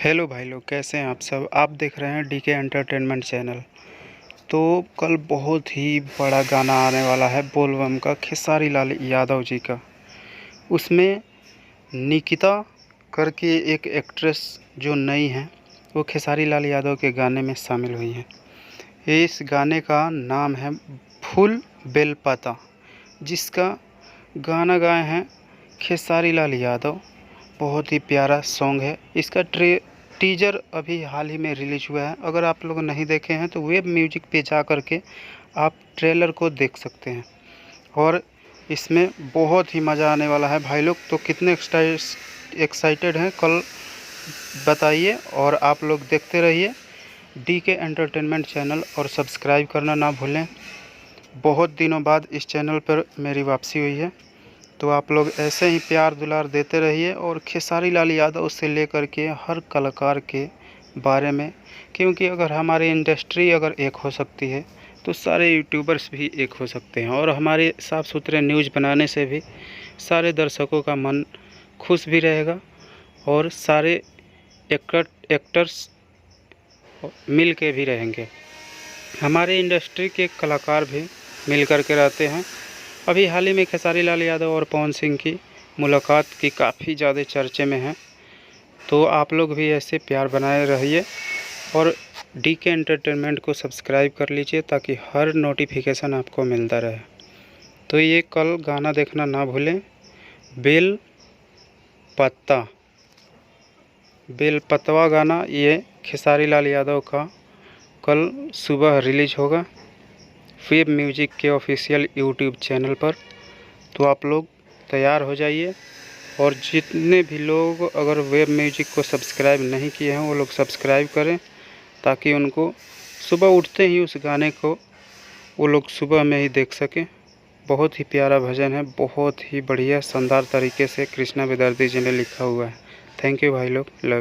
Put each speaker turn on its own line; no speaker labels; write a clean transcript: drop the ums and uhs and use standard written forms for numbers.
Hello भाई लोग, कैसे हैं आप सब। आप देख रहे हैं डीके एंटरटेनमेंट चैनल। तो कल बहुत ही बड़ा गाना आने वाला है बोलबम का, खेसारी लाल यादव जी का। उसमें निकिता करके एक एक्ट्रेस जो नई है, वो खेसारी लाल यादव के गाने में शामिल हुई है। इस गाने का नाम है फूल बेलपता, जिसका गाना गाए हैं खेसारी लाल यादव। बहुत ही प्यारा सॉन्ग है। इसका टीजर अभी हाल ही में रिलीज हुआ है। अगर आप लोग नहीं देखे हैं तो वेब म्यूजिक पे जा कर के आप ट्रेलर को देख सकते हैं। और इसमें बहुत ही मज़ा आने वाला है भाई लोग। तो कितने एक्साइटेड हैं कल बताइए, और आप लोग देखते रहिए डीके एंटरटेनमेंट चैनल और सब्सक्राइब करना ना भूलें। बहुत दिनों बाद इस चैनल पर मेरी वापसी हुई है, तो आप लोग ऐसे ही प्यार दुलार देते रहिए। और खेसारी लाल यादव से लेकर के हर कलाकार के बारे में, क्योंकि अगर हमारी इंडस्ट्री अगर एक हो सकती है तो सारे यूट्यूबर्स भी एक हो सकते हैं। और हमारे साफ़ सुथरे न्यूज़ बनाने से भी सारे दर्शकों का मन खुश भी रहेगा, और सारे एक्टर्स मिल के भी रहेंगे। हमारे इंडस्ट्री के कलाकार भी मिल कर के रहते हैं। अभी हाल ही में खेसारी लाल यादव और पवन सिंह की मुलाकात की काफ़ी ज़्यादा चर्चे में है। तो आप लोग भी ऐसे प्यार बनाए रहिए और डीके एंटरटेनमेंट को सब्सक्राइब कर लीजिए, ताकि हर नोटिफिकेशन आपको मिलता रहे। तो ये कल गाना देखना ना भूलें, बेल पतवा गाना, ये खेसारी लाल यादव का कल सुबह रिलीज होगा वेब म्यूजिक के ऑफिशियल यूट्यूब चैनल पर। तो आप लोग तैयार हो जाइए, और जितने भी लोग अगर वेब म्यूजिक को सब्सक्राइब नहीं किए हैं वो लोग सब्सक्राइब करें, ताकि उनको सुबह उठते ही उस गाने को वो लोग सुबह में ही देख सकें। बहुत ही प्यारा भजन है, बहुत ही बढ़िया शानदार तरीके से कृष्णा विदर्ती जी ने लिखा हुआ है। थैंक यू भाई लोग।